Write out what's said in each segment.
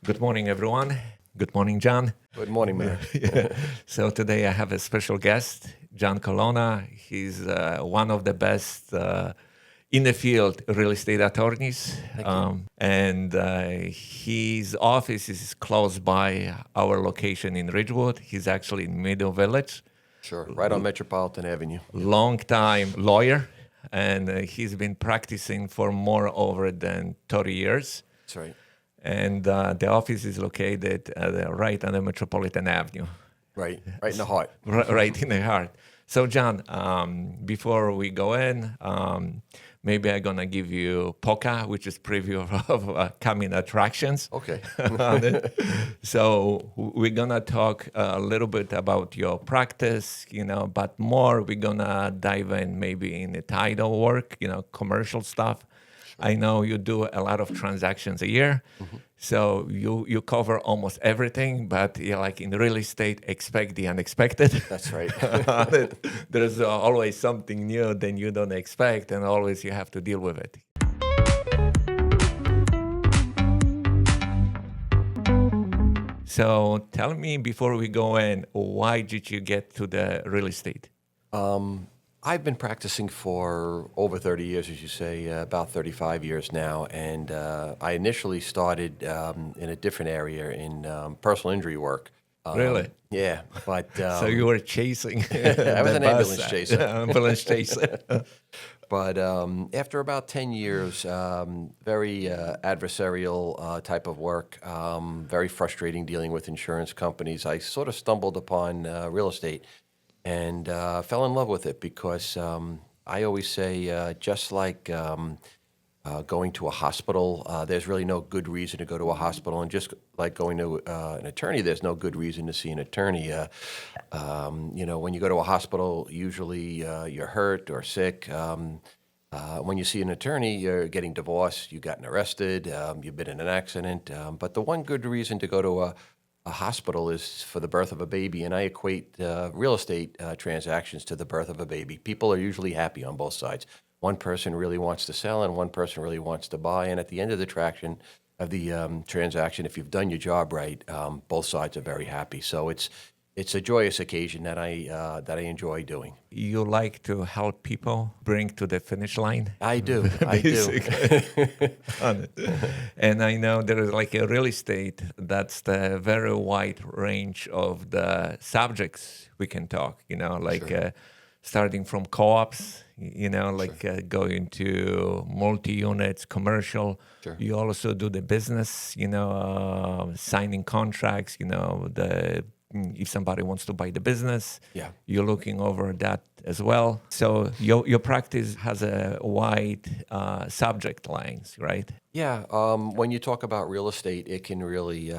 Good morning, everyone. Good morning, John. Good morning, Mayor. Yeah. So today I have a special guest, John Colonna. He's one of the best in the field real estate attorneys. Thank you. And his office is close by our location in Ridgewood. He's actually in Meadow Village. Sure, right on Metropolitan Avenue. Long time lawyer, and he's been practicing for more over than 30 years. That's right. And the office is located right on the Metropolitan Avenue, Right in the heart. right in the heart. So, John, before we go in, maybe I'm gonna give you POCA, which is preview of coming attractions. Okay. So we're gonna talk a little bit about your practice, but more we're gonna dive in maybe in the title work, commercial stuff. I know you do a lot of transactions a year, so you cover almost everything. But like in real estate, expect the unexpected. That's right. There's always something new than you don't expect, and always you have to deal with it. So tell me before we go in, why did you get to the real estate? I've been practicing for over 30 years, as you say, about 35 years now. And I initially started in a different area in personal injury work. Really? Yeah, but So you were chasing. I was the an bus. ambulance chaser. Ambulance chaser. But after about 10 years, very adversarial type of work, very frustrating dealing with insurance companies, I sort of stumbled upon real estate and fell in love with it because I always say, just like going to a hospital, there's really no good reason to go to a hospital. And just like going to an attorney, there's no good reason to see an attorney. When you go to a hospital, usually you're hurt or sick. When you see an attorney, you're getting divorced, you've gotten arrested, you've been in an accident. But the one good reason to go to a hospital is for the birth of a baby, and I equate real estate transactions to the birth of a baby. People are usually happy on both sides. One person really wants to sell, and one person really wants to buy. And at the end of the transaction, if you've done your job right, both sides are very happy. So it's a joyous occasion that I enjoy doing. You like to help people bring to the finish line? I do. I do. And I know there is like a real estate, that's the very wide range of the subjects we can talk, Sure. Starting from co-ops, Sure. going to multi-units, commercial. Sure. You also do the business, signing contracts, if somebody wants to buy the business, Yeah. you're looking over that as well. So your practice has a wide subject lines, right? Yeah, when you talk about real estate, it can really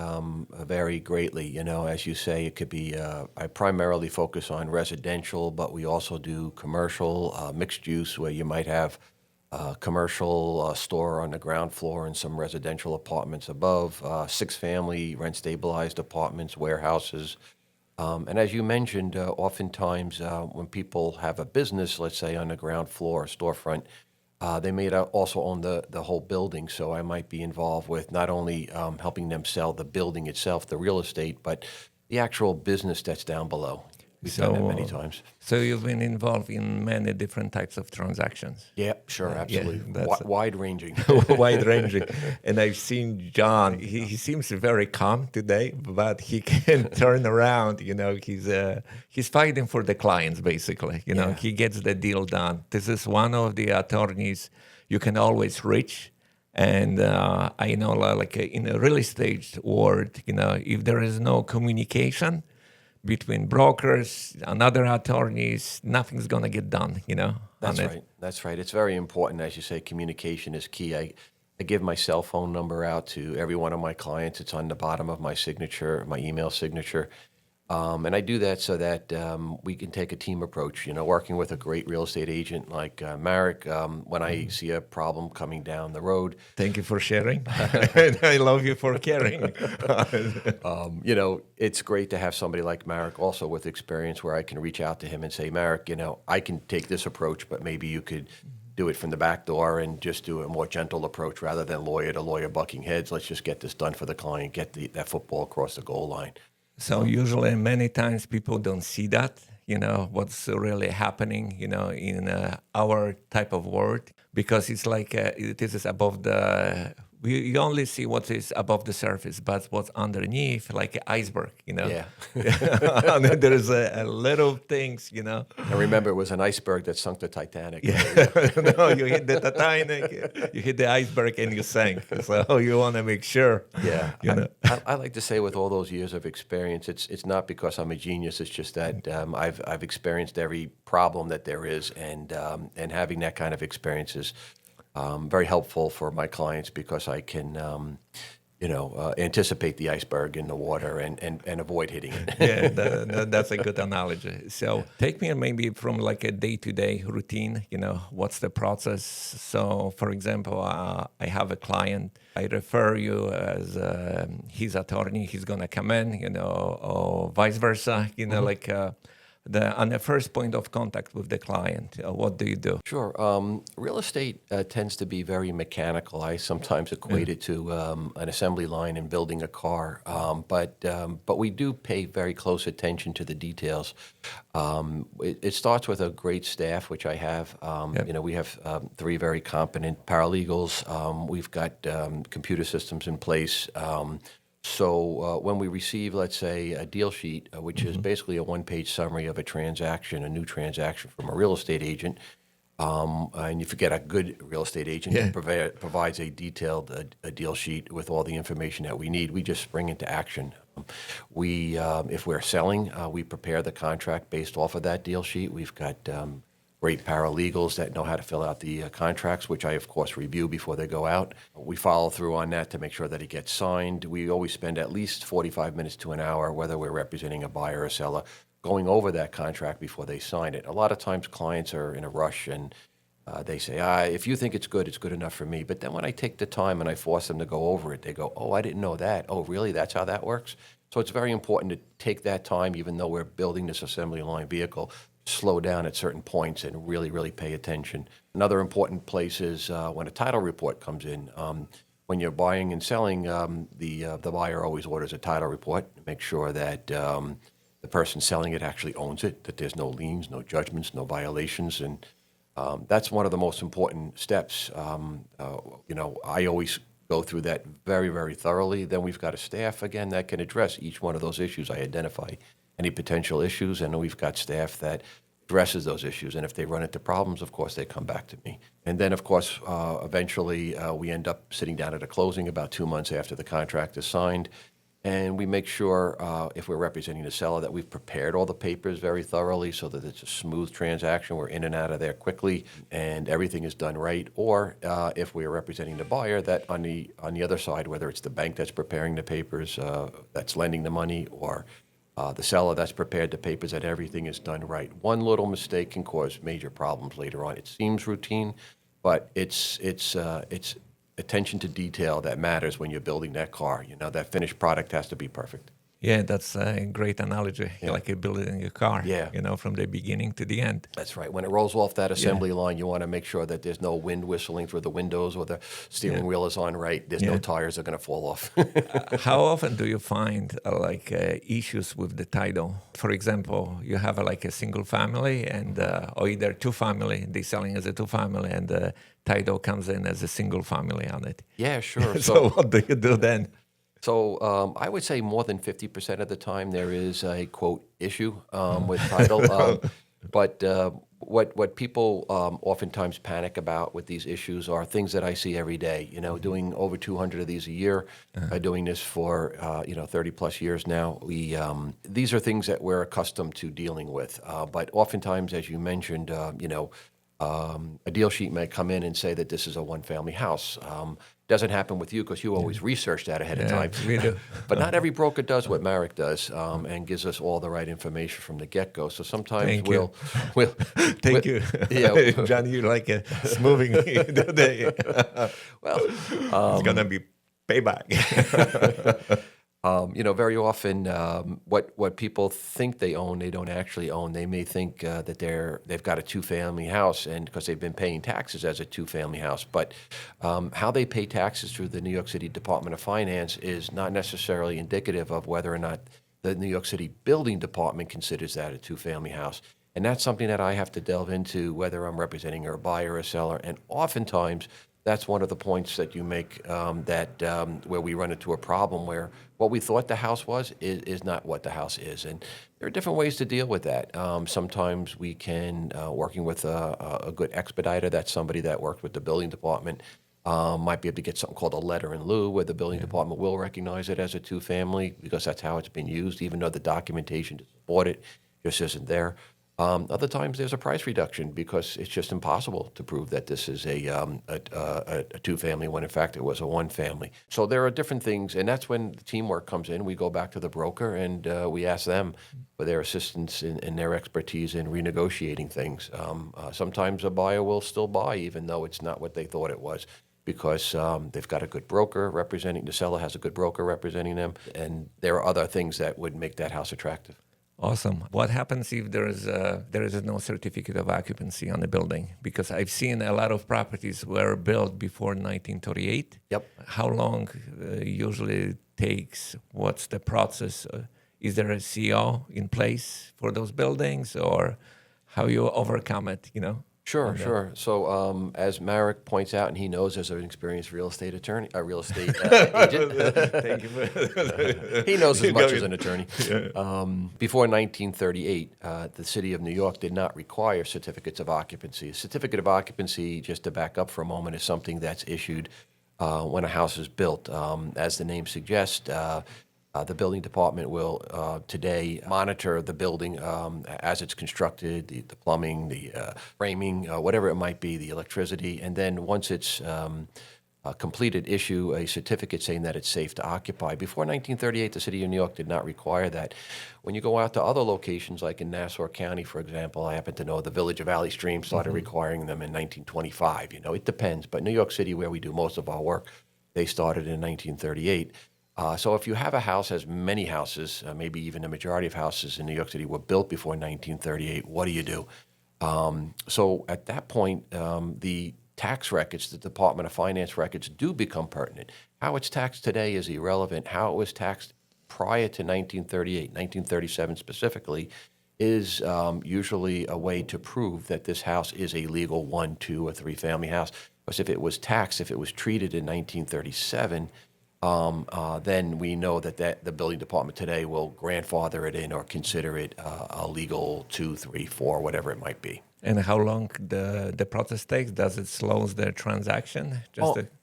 vary greatly. As you say, it could be, I primarily focus on residential, but we also do commercial, mixed use, where you might have a commercial store on the ground floor and some residential apartments above, six-family rent-stabilized apartments, warehouses. And as you mentioned, oftentimes when people have a business, let's say on the ground floor, a storefront, they may also own the whole building. So I might be involved with not only helping them sell the building itself, the real estate, but the actual business that's down below. We've done that many times. So you've been involved in many different types of transactions. Yeah, sure, absolutely. that's Wide-ranging. Wide ranging. And I've seen John, he seems very calm today, but he can turn around, he's fighting for the clients basically, Yeah. he gets the deal done. This is one of the attorneys you can always reach. And I know like in a real estate world, if there is no communication between brokers and other attorneys, nothing's going to get done, That's on it. right. That's right. It's very important. As you say, communication is key. I give my cell phone number out to every one of my clients. It's on the bottom of my signature, my email signature. And I do that so that we can take a team approach, working with a great real estate agent like Marek. When I see a problem coming down the road, Thank you for sharing. And I love you for caring. it's great to have somebody like Marek also with experience where I can reach out to him and say, Marek, I can take this approach, but maybe you could do it from the back door and just do a more gentle approach rather than lawyer to lawyer bucking heads. Let's just get this done for the client, get that football across the goal line. So usually, many times people don't see that, what's really happening, in our type of world, because it's like this is above you only see what is above the surface, but what's underneath, like an iceberg, Yeah. And then there's a little things, And remember, it was an iceberg that sunk the Titanic. Yeah. No, you hit the Titanic, you hit the iceberg and you sank. So you want to make sure. Yeah. know. I like to say with all those years of experience, it's not because I'm a genius. It's just that I've experienced every problem that there is, and having that kind of experience is very helpful for my clients because I can, anticipate the iceberg in the water and avoid hitting it. Yeah, that's a good analogy. So take me maybe from like a day-to-day routine, what's the process? So for example, I have a client, I refer you as his attorney, he's going to come in, or vice versa, like on the first point of contact with the client, what do you do? Sure. Real estate tends to be very mechanical. I sometimes equate it to an assembly line in building a car, but we do pay very close attention to the details. It starts with a great staff, which I have. We have 3 very competent paralegals. We've got computer systems in place. So when we receive, let's say, a deal sheet, which is basically a one-page summary of a new transaction from a real estate agent, and you forget a good real estate agent that provides a detailed a deal sheet with all the information that we need, we just spring into action. If we're selling, we prepare the contract based off of that deal sheet. We've got great paralegals that know how to fill out the contracts, which I, of course, review before they go out. We follow through on that to make sure that it gets signed. We always spend at least 45 minutes to an hour, whether we're representing a buyer or seller, going over that contract before they sign it. A lot of times clients are in a rush and they say, if you think it's good enough for me. But then when I take the time and I force them to go over it, they go, oh, I didn't know that. Oh, really? That's how that works? So it's very important to take that time, even though we're building this assembly line vehicle, slow down at certain points and really, really pay attention. Another important place is when a title report comes in. When you're buying and selling, the buyer always orders a title report to make sure that the person selling it actually owns it, that there's no liens, no judgments, no violations, and that's one of the most important steps. I always go through that very, very thoroughly. Then we've got a staff, again, that can address each one of those issues. I identify any potential issues, and we've got staff that addresses those issues. And if they run into problems, of course, they come back to me. And then, of course, eventually we end up sitting down at a closing about 2 months after the contract is signed. And we make sure, if we're representing the seller, that we've prepared all the papers very thoroughly so that it's a smooth transaction. We're in and out of there quickly, and everything is done right. Or if we're representing the buyer, that on the other side, whether it's the bank that's preparing the papers, that's lending the money, or the seller that's prepared the papers, that everything is done right. One little mistake can cause major problems later on. It seems routine, but it's attention to detail that matters when you're building that car. That finished product has to be perfect. Yeah, that's a great analogy, like you're building a car, from the beginning to the end. That's right. When it rolls off that assembly line, you want to make sure that there's no wind whistling through the windows or the steering wheel is on right. There's no tires that are going to fall off. How often do you find issues with the title? For example, you have a single family and or either 2 family, they're selling as a 2 family, and the title comes in as a single family on it. Yeah, sure. So what do you do then? So I would say more than 50% of the time there is a, quote, issue with title. But what people oftentimes panic about with these issues are things that I see every day. Doing over 200 of these a year, doing this for 30 plus years now. These are things that we're accustomed to dealing with. But oftentimes, as you mentioned, a deal sheet may come in and say that this is a one-family house. Doesn't happen with you because you always research that ahead of time. We do. But not every broker does what Marek does and gies us all the right information from the get-go. So sometimes we'll Thank you. Yeah, John, you like smoothing today. well, it's gonna be payback. Very often, what people think they own, they don't actually own. They may think that they've got a two-family house, and because they've been paying taxes as a two-family house, but how they pay taxes through the New York City Department of Finance is not necessarily indicative of whether or not the New York City Building Department considers that a two-family house. And that's something that I have to delve into, whether I'm representing a buyer or a seller. And oftentimes, that's one of the points that you make where we run into a problem where what we thought the house was is not what the house is. And there are different ways to deal with that. Sometimes we can, working with a good expediter, that's somebody that worked with the building department, might be able to get something called a letter in lieu, where the building department will recognize it as a two-family because that's how it's been used, even though the documentation to support it just isn't there. Other times there's a price reduction because it's just impossible to prove that this is a two-family when in fact it was a one-family. So there are different things, and that's when the teamwork comes in. We go back to the broker and we ask them for their assistance and their expertise in renegotiating things. Sometimes a buyer will still buy even though it's not what they thought it was, because they've got a good broker representing, the seller has a good broker representing them, and there are other things that would make that house attractive. Awesome. What happens if there is no certificate of occupancy on the building? Because I've seen a lot of properties were built before 1938. Yep. How long usually takes? What's the process? Is there a CO in place for those buildings, or how you overcome it? Sure, sure. So as Marek points out, and he knows as an experienced real estate attorney, real estate agent, Thank you. he knows as much as an attorney. Before 1938, the city of New York did not require certificates of occupancy. A certificate of occupancy, just to back up for a moment, is something that's issued when a house is built. As the name suggests, the building department will today monitor the building as it's constructed, the plumbing, the framing, whatever it might be, the electricity, and then once it's completed, issue a certificate saying that it's safe to occupy. Before 1938, the city of New York did not require that. When you go out to other locations, like in Nassau County, for example, I happen to know the Village of Valley Stream started requiring them in 1925. It depends, but New York City, where we do most of our work, they started in 1938. So if you have a house, as many houses, maybe even a majority of houses in New York City were built before 1938, what do you do? So at that point, the tax records, the Department of Finance records do become pertinent. How it's taxed today is irrelevant. How it was taxed prior to 1938, 1937 specifically, is usually a way to prove that this house is a legal 1, 2, or 3-family house. Because if it was taxed, if it was treated in 1937, then we know that the building department today will grandfather it in or consider it a legal 2, 3, 4, whatever it might be. And how long the process takes? Does it slows the transaction?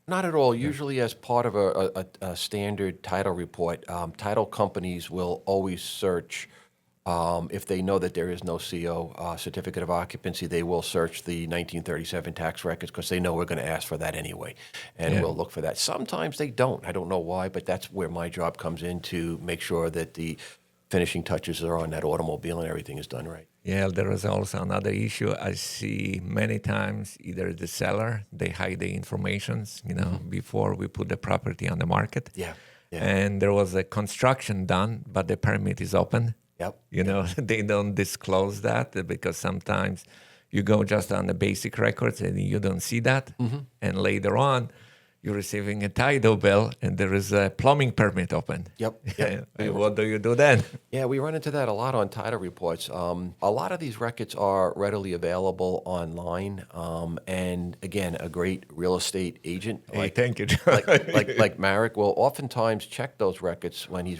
Not at all. Usually as part of a standard title report, title companies will always search. If they know that there is no CO, certificate of occupancy, they will search the 1937 tax records because they know we're going to ask for that anyway, and we'll look for that. Sometimes they don't. I don't know why, but that's where my job comes in, to make sure that the finishing touches are on that automobile and everything is done right. Yeah, there is also another issue I see many times. Either the seller, they hide the information, before we put the property on the market. Yeah. And there was a construction done, but the permit is open. Yep. They don't disclose that because sometimes you go just on the basic records and you don't see that. And later on, you're receiving a title bill and there is a plumbing permit open. Yep. And what do you do then? Yeah, we run into that a lot on title reports. A lot of these records are readily available online. And again, a great real estate agent Thank you, like Marek will oftentimes check those records when he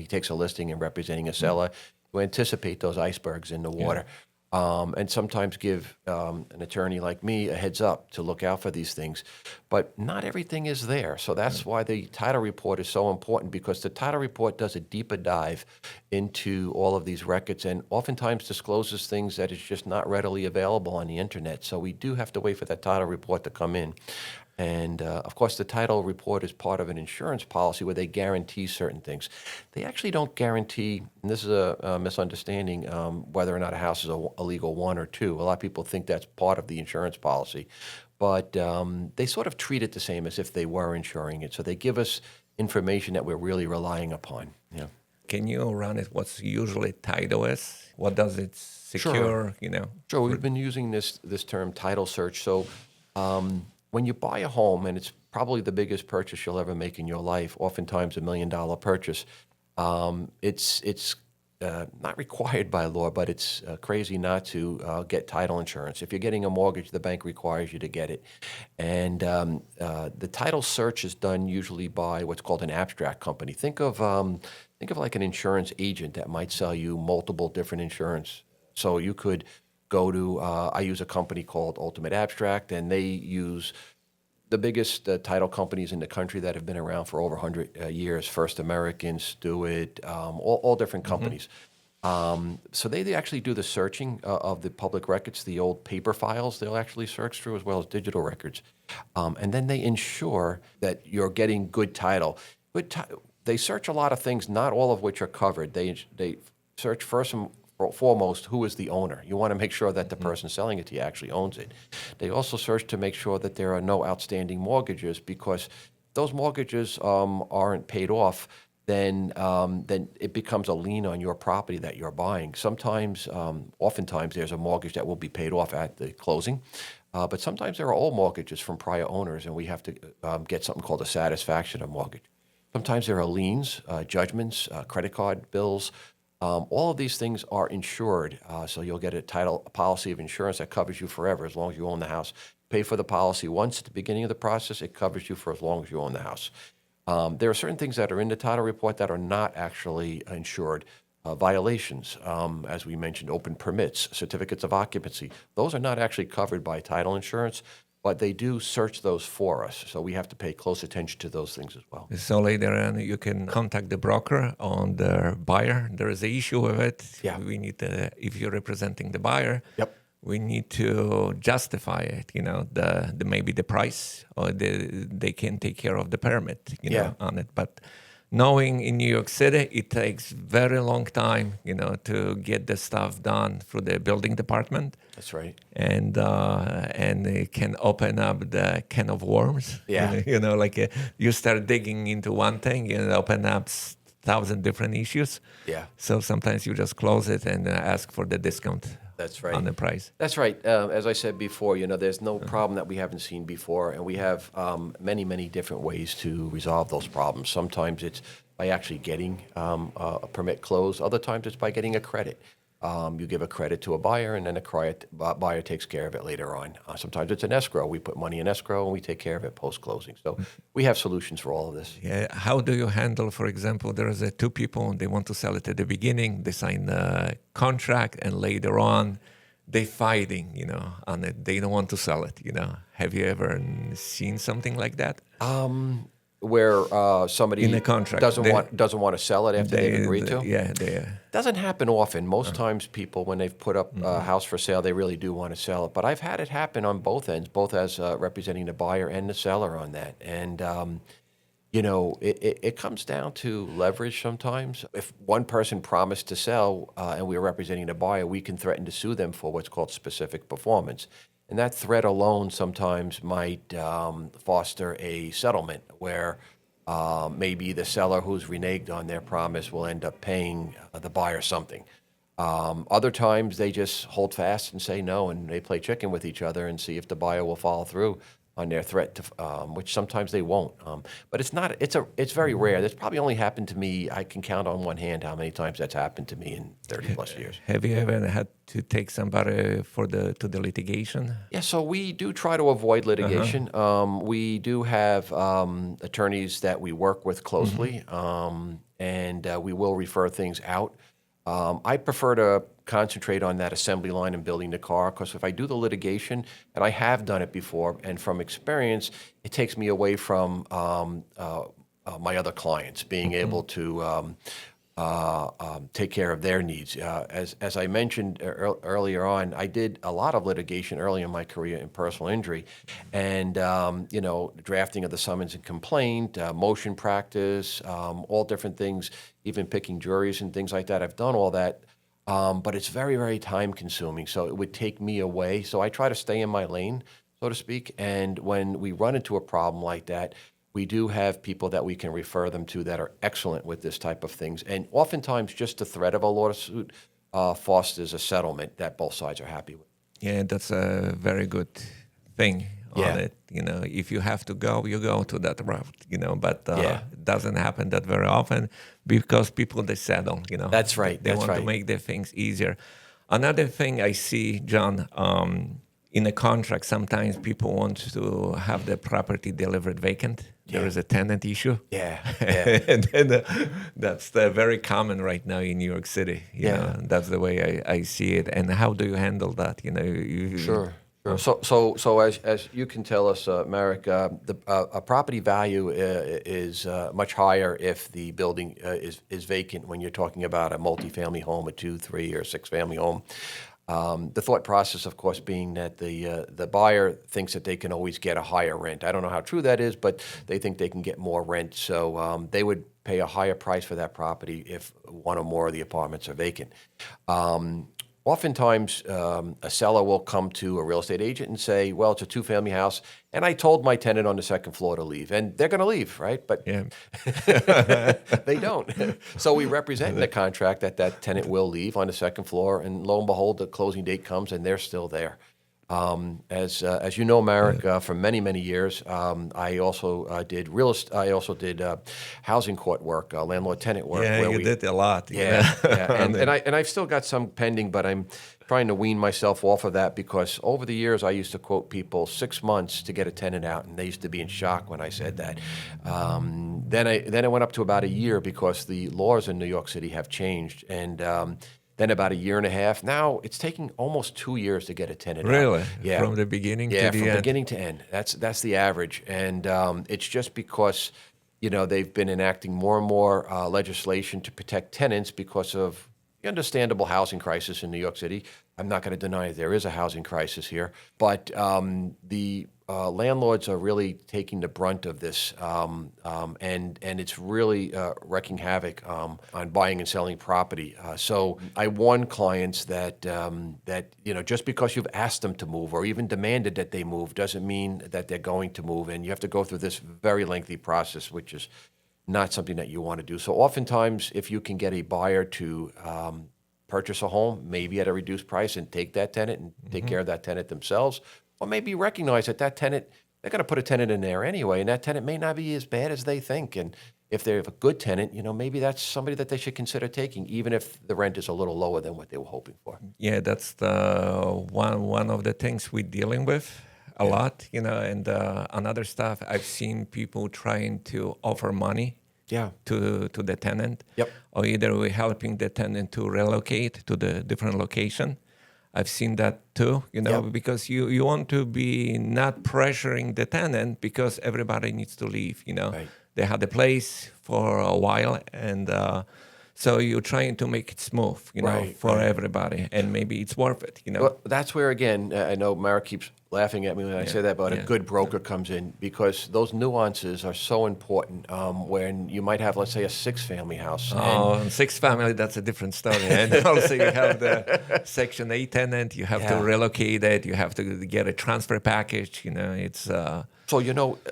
takes a listing and representing a seller to anticipate those icebergs in the water. And sometimes give an attorney like me a heads up to look out for these things. But not everything is there. So that's why the title report is so important, because the title report does a deeper dive into all of these records and oftentimes discloses things that is just not readily available on the internet. So we do have to wait for that title report to come in. And, of course, the title report is part of an insurance policy where they guarantee certain things. They actually don't guarantee, and this is a misunderstanding, whether or not a house is a legal 1 or 2. A lot of people think that's part of the insurance policy. But they sort of treat it the same as if they were insuring it. So they give us information that we're really relying upon. Yeah. Can you run it? What's usually title is? What does it secure? Sure, we've been using this term title search. So when you buy a home, and it's probably the biggest purchase you'll ever make in your life, oftentimes $1 million purchase, it's not required by law, but it's crazy not to get title insurance. If you're getting a mortgage, the bank requires you to get it. And the title search is done usually by what's called an abstract company. Think of like an insurance agent that might sell you multiple different insurance. So you could go to, I use a company called Ultimate Abstract, and they use the biggest title companies in the country that have been around for over 100 years, First American, Stewart, all different companies. So they actually do the searching of the public records, the old paper files they'll actually search through, as well as digital records. And then they ensure that you're getting good title. They search a lot of things, not all of which are covered. They search first and foremost, who is the owner? You want to make sure that the person selling it to you actually owns it. They also search to make sure that there are no outstanding mortgages, because those mortgages aren't paid off, then it becomes a lien on your property that you're buying. Sometimes, oftentimes, there's a mortgage that will be paid off at the closing, but sometimes there are old mortgages from prior owners, and we have to get something called a satisfaction of mortgage. Sometimes there are liens, judgments, credit card bills. All of these things are insured, so you'll get a policy of insurance that covers you forever as long as you own the house. Pay for the policy once at the beginning of the process, it covers you for as long as you own the house. There are certain things that are in the title report that are not actually insured. Violations, as we mentioned, open permits, certificates of occupancy. Those are not actually covered by title insurance, but they do search those for us. So we have to pay close attention to those things as well. So later on, you can contact the broker on the buyer. There is an issue with it. Yeah. We need to, if you're representing the buyer, Yep. we need to justify it, the maybe the price, or they can take care of the permit, on it. But knowing in New York City, it takes very long time, to get the stuff done through the building department. That's right. And it can open up the can of worms. Yeah. You start digging into one thing and it open up 1,000 different issues. Yeah. So sometimes you just close it and ask for the discount. That's right. On the price. That's right. As I said before, there's no problem that we haven't seen before, and we have many, many different ways to resolve those problems. Sometimes it's by actually getting a permit closed. Other times it's by getting a credit. You give a credit to a buyer, and then the buyer takes care of it later on. Sometimes it's an escrow. We put money in escrow, and we take care of it post-closing. So we have solutions for all of this. Yeah. How do you handle, for example, there is two people, they want to sell it at the beginning, they sign the contract, and later on, they fighting, on it. They don't want to sell it, Have you ever seen something like that? Where somebody in the contract doesn't want to sell it after they've agreed to? Yeah, doesn't happen often. Most times people, when they've put up a house for sale, they really do want to sell it. But I've had it happen on both ends, both as representing the buyer and the seller on that. And, it comes down to leverage sometimes. If one person promised to sell and we're representing the buyer, we can threaten to sue them for what's called specific performance. And that threat alone sometimes might foster a settlement where maybe the seller who's reneged on their promise will end up paying the buyer something. Other times they just hold fast and say no, and they play chicken with each other and see if the buyer will follow through on their threat, which sometimes they won't. But it's very rare. That's probably only happened to me. I can count on one hand how many times that's happened to me in 30 plus years. Have you ever had to take somebody to the litigation? Yeah, so we do try to avoid litigation. We do have attorneys that we work with closely, and we will refer things out. I prefer to concentrate on that assembly line and building the car, because if I do the litigation, and I have done it before, and from experience, it takes me away from my other clients being able to take care of their needs. As I mentioned earlier on, I did a lot of litigation early in my career in personal injury, and drafting of the summons and complaint, motion practice, all different things, even picking juries and things like that. I've done all that, but it's very, very time consuming. So it would take me away. So I try to stay in my lane, so to speak. And when we run into a problem like that, we do have people that we can refer them to that are excellent with this type of things. And oftentimes, just the threat of a lawsuit fosters a settlement that both sides are happy with. Yeah, that's a very good thing on Yeah. it. If you have to go, you go to that route. But Yeah. it doesn't happen that very often because people they settle. That's right. They That's want to right. make their things easier. Another thing I see, John, in a contract, sometimes people want to have the property delivered vacant. There Yeah. is a tenant issue. Yeah. Yeah. And then, that's very common right now in New York City. Yeah. That's the way I see it. And how do you handle that? Sure. Sure. So as you can tell us, Marek, a property value is much higher if the building is vacant when you're talking about a multifamily home, a 2, 3, or 6-family home. The thought process, of course, being that the buyer thinks that they can always get a higher rent. I don't know how true that is, but they think they can get more rent. So they would pay a higher price for that property if one or more of the apartments are vacant. Oftentimes, a seller will come to a real estate agent and say, well, it's a 2-family house, and I told my tenant on the second floor to leave. And they're going to leave, right? But Yeah. they don't. So we represent in the contract that tenant will leave on the second floor, and lo and behold, the closing date comes, and they're still there. As you know, Marek, for many, many years, I also did housing court work, landlord-tenant work. Yeah, where you we, did a lot. yeah, yeah. And I've still got some pending, but I'm trying to wean myself off of that because over the years I used to quote people 6 months to get a tenant out, and they used to be in shock when I said that. Then it went up to about a year because the laws in New York City have changed, and then about a year and a half. Now it's taking almost 2 years to get a tenant out. Really? Yeah. From the beginning to the from end? beginning to end. That's the average, and it's just because they've been enacting more and more legislation to protect tenants because of the understandable housing crisis in New York City. I'm not going to deny there is a housing crisis here, but the landlords are really taking the brunt of this, and it's really wreaking havoc on buying and selling property. So I warn clients that just because you've asked them to move or even demanded that they move doesn't mean that they're going to move, and you have to go through this very lengthy process, which is not something that you want to do. So oftentimes, if you can get a buyer to purchase a home, maybe at a reduced price, and take that tenant and take care of that tenant themselves, or maybe recognize that tenant, they're going to put a tenant in there anyway, and that tenant may not be as bad as they think. And if they have a good tenant, maybe that's somebody that they should consider taking, even if the rent is a little lower than what they were hoping for. Yeah, that's the one of the things we're dealing with a lot, and another stuff, I've seen people trying to offer money Yeah. to the tenant. Yep. Or either we're helping the tenant to relocate to the different location. I've seen that too, Yep. because you want to be not pressuring the tenant because everybody needs to leave, Right. They had a place for a while, and so you're trying to make it smooth, Right, for right. everybody, and maybe it's worth it, Well, that's where, again, I know Marek keeps laughing at me when I say that, but a good broker comes in because those nuances are so important when you might have, let's say, a 6-family house. Oh, and 6-family, that's a different story. And also you have the Section 8 tenant, you have to Yeah. relocate it, you have to get a transfer package, it's... So,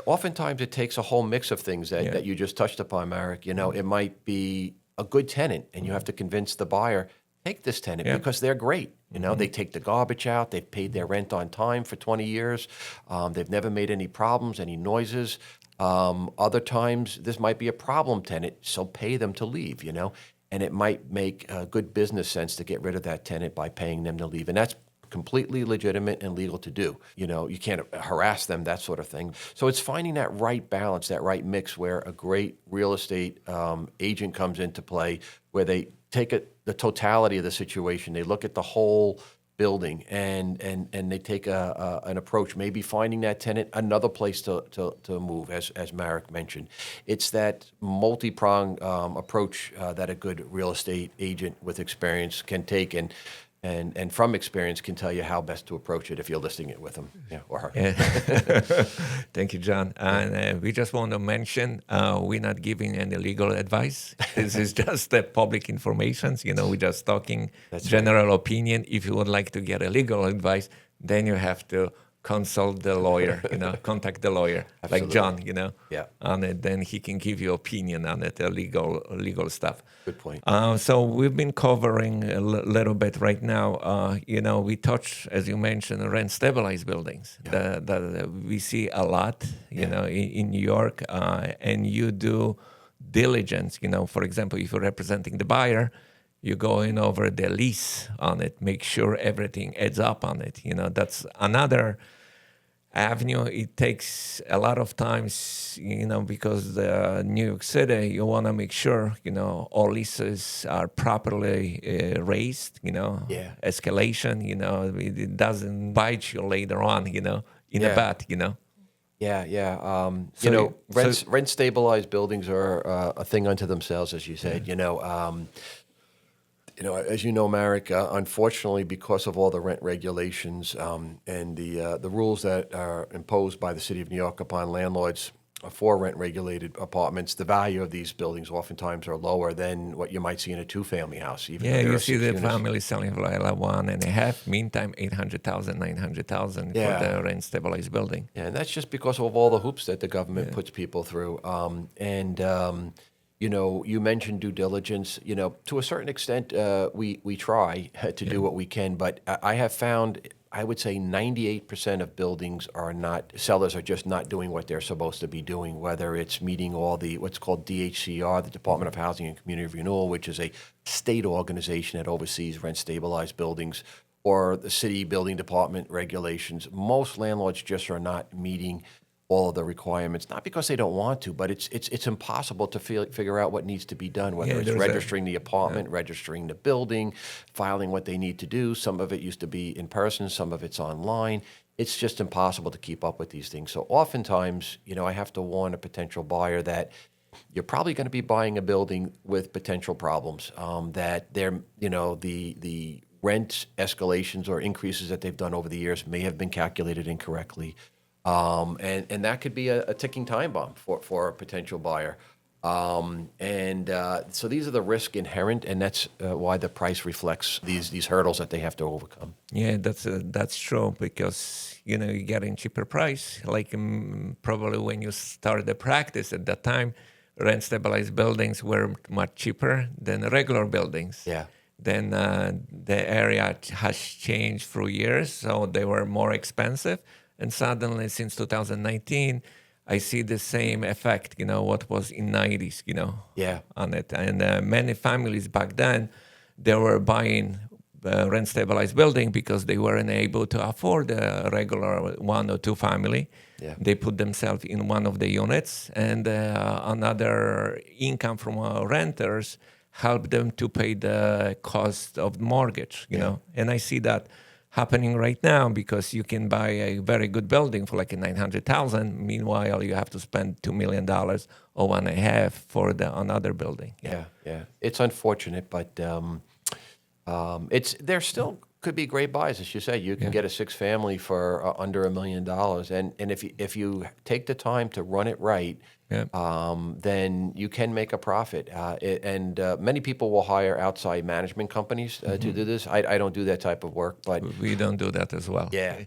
oftentimes it takes a whole mix of things that you just touched upon, Marek. It might be a good tenant, and you have to convince the buyer, take this tenant because they're great. They take the garbage out. They've paid their rent on time for 20 years. They've never made any problems, any noises. Other times, this might be a problem tenant, so pay them to leave, And it might make good business sense to get rid of that tenant by paying them to leave. And that's completely legitimate and legal to do. You can't harass them, that sort of thing. So it's finding that right balance, that right mix where a great real estate agent comes into play, where they take the totality of the situation. They look at the whole building and they take an approach, maybe finding that tenant another place to move, as Marek mentioned. It's that multi-pronged approach that a good real estate agent with experience can take, and from experience can tell you how best to approach it if you're listing it with him or her. Yeah. Thank you, John. And we just want to mention, we're not giving any legal advice. This is just public information. We're just talking general opinion. If you would like to get a legal advice, then you have to consult the lawyer, contact the lawyer, like Absolutely. John, Yeah. on it. Then he can give you opinion on it, legal stuff. Good point. So we've been covering a little bit right now. We touch, as you mentioned, rent stabilized buildings. Yeah. That we see a lot, in New York, and you do diligence. For example, if you're representing the buyer, you go in over the lease on it, make sure everything adds up on it. That's another avenue. It takes a lot of times, because New York City, you want to make sure, all leases are properly raised, Yeah. escalation, it doesn't bite you later on, in the Yeah. butt, Yeah, yeah. So- Rent stabilized buildings are a thing unto themselves, as you said. As you know, Marek, unfortunately, because of all the rent regulations and the rules that are imposed by the city of New York upon landlords for rent-regulated apartments, the value of these buildings oftentimes are lower than what you might see in a two-family house. Even though Yeah, there you are see 6 the units. family selling for like 1.5. Meantime, 800,000, 900,000 Yeah. for the rent stabilized building. Yeah, and that's just because of all the hoops that the government puts people through. You mentioned due diligence. To a certain extent, we try to do what we can, but I have found, I would say 98% of buildings sellers are just not doing what they're supposed to be doing, whether it's meeting all the, what's called DHCR, the Department of Housing and Community Renewal, which is a state organization that oversees rent stabilized buildings, or the city building department regulations. Most landlords just are not meeting all of the requirements, not because they don't want to, but it's impossible to figure out what needs to be done, whether Yeah, it's there's registering the apartment, registering the building, filing what they need to do. Some of it used to be in person, some of it's online. It's just impossible to keep up with these things. So oftentimes, I have to warn a potential buyer that you're probably going to be buying a building with potential problems, that the rent escalations or increases that they've done over the years may have been calculated incorrectly. And that could be a ticking time bomb for a potential buyer. So these are the risks inherent, and that's why the price reflects these hurdles that they have to overcome. Yeah, that's true, because you're getting cheaper price. Like probably when you started the practice at that time, rent stabilized buildings were much cheaper than regular buildings. Yeah. Then the area has changed through years, so they were more expensive. And suddenly, since 2019, I see the same effect. What was in 90s. Yeah. On it, and many families back then, they were buying rent stabilized building because they weren't able to afford a regular 1 or 2 family. Yeah. They put themselves in one of the units, and another income from renters helped them to pay the cost of mortgage. And I see that happening right now, because you can buy a very good building for like a 900,000. Meanwhile, you have to spend $2 million or 1.5 for another building. Yeah. It's unfortunate, but there still could be great buys, as you say. You can get a 6-family for under $1 million, and if you take the time to run it right, then you can make a profit. Many people will hire outside management companies to do this. I don't do that type of work, but We don't do that as well. yeah.